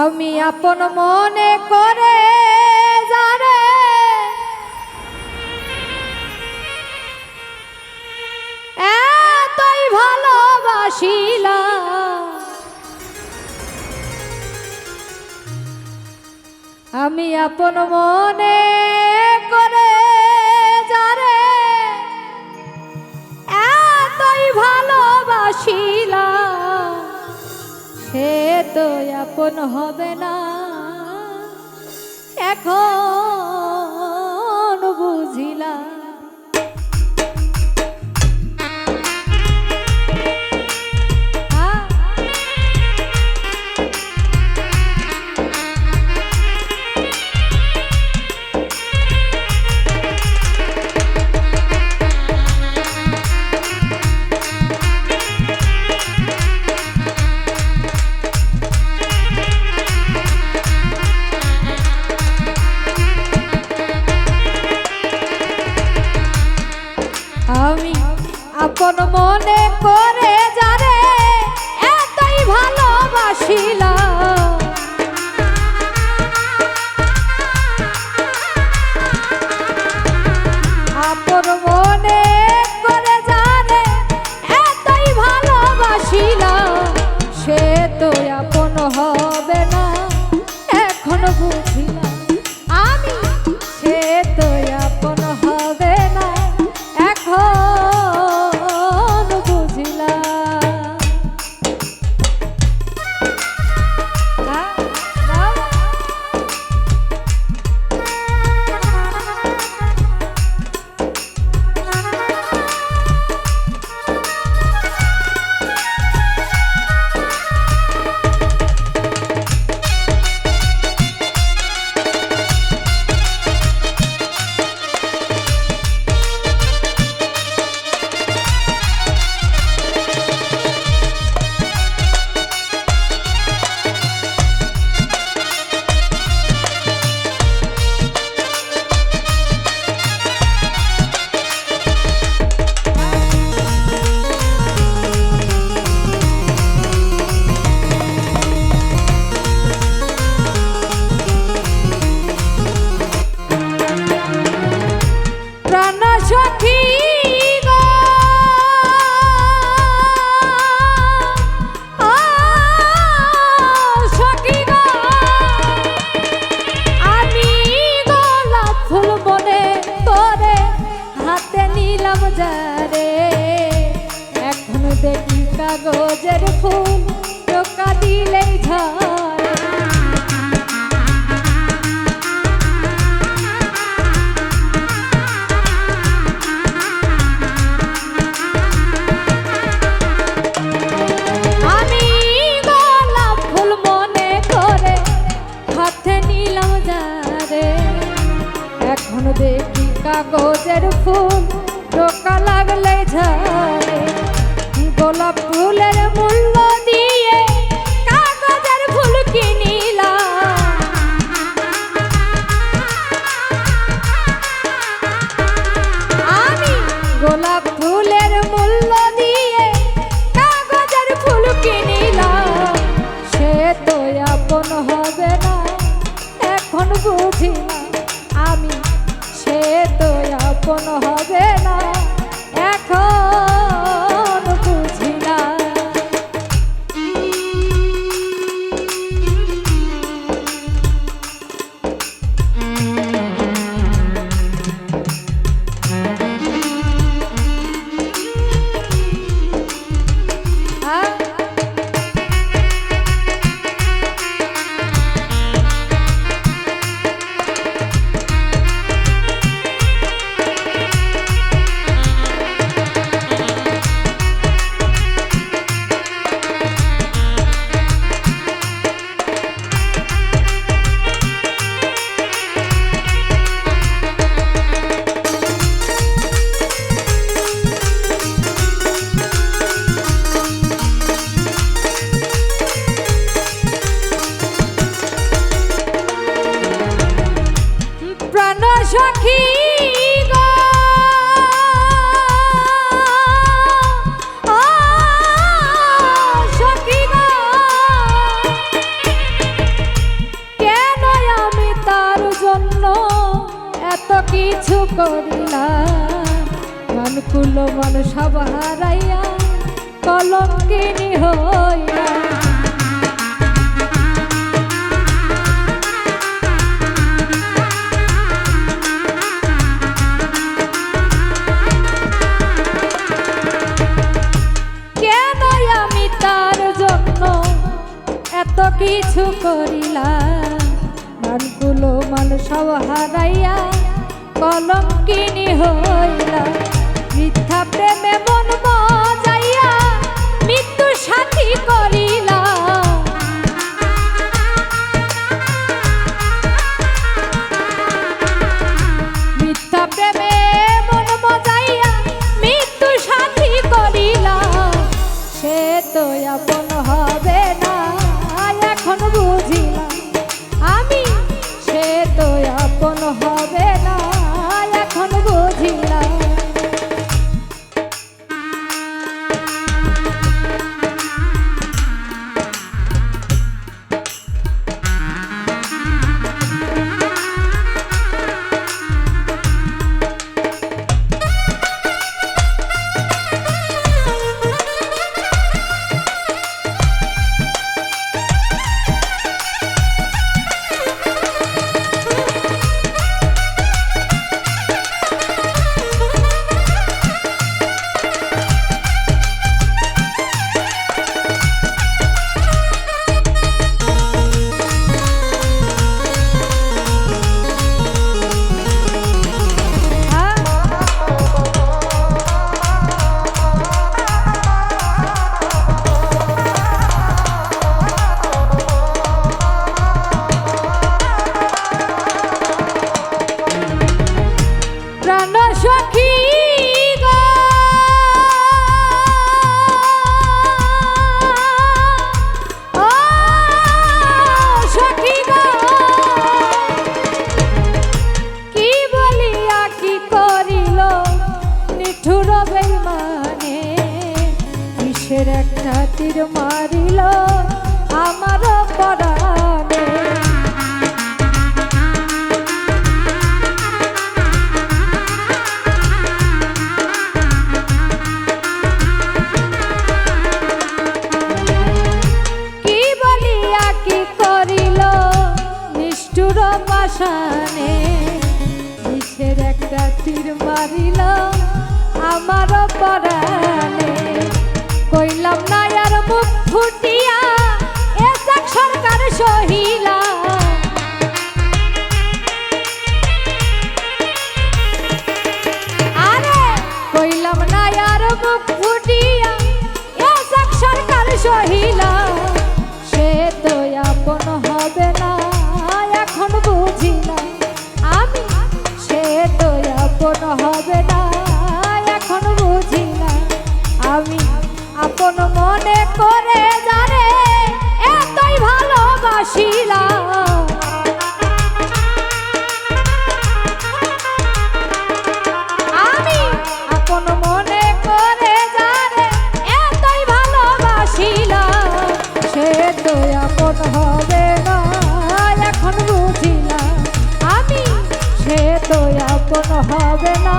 আমি আপন মনে করে যারে এতই ভালোবাসিলাম, আমি আপন মনে করে যারে এতই ভালোবাসিলাম, সে তো আপন হবে না এখন বুঝিলাম। আমি আপন মনে করে যারে এতই ভালোবাসিলাম, আপন মনে করে যারে এতই ভালোবাসিলাম, সে তো আপন হবে না এখন বুঝিলাম। আমি সে তো আপন হবে না এখন বুঝিলাম। সখী গো সখী গো, আমি গোলাপ ফুল মনে করে হাতে নিলাম যারে, এখন দেখি কাগজের ফুল টোকা দিলেই ঝরে। এখন দেখি কাগজের ফুল টোকা লাগলে ঝরে, গোলাপ ফুলের মূল্য দিয়ে কাগজের ফুল কিনিলাম। আমি গোলাপ ফুলের মূল্য দিয়ে কাগজের ফুল কিনিলাম, সে তো আপন হবে না এখন বুঝিলাম। আমি সে তো আপন হবে না এখন বুঝিলাম। সখী গো সখী গো কিছু করিলাম, মানকুল মন সব হারাইয়া কলঙ্কিনী হইয়া। এত কিছু করিলাম, মানকুল মান সব হারাইয়া কলঙ্কিনী হইলা। মিথ্যা প্রেমে মন মজাইয়া মৃত্যু সাথী করিলাম, মিথ্যা প্রেমে মন মজাইয়া মৃত্যু সাথী করিলাম। সে তো আপন হবে না এখন বুঝিলাম আমি, সে তো আপন হবে না এখন বুঝিলাম। একটা তীর মারিল আমার পরাণে, কি বলিয়া কি করিল নিষ্ঠুর পাষাণে। বিষের একটা তীর মারিল আমার পরাণে, কইলাম না আর মুখ ফুটিয়া এসব সরকার সহিলা। আরে কইলাম না আর মুখ ফুটিয়া এসব সরকার সহিলা। সে তো আপন হবে না এখন বুঝিলাম আমি, সে তো আপন হবে না এখন বুঝিলাম আমি। আপন মনে করে জানে এতই ভালোবাসিলাম, আমি আপন মনে করে জানে এতই ভালোবাসিলাম। সে তো আপন হবে না এখন বুঝিলাম আমি, সে তো আপন হবে না।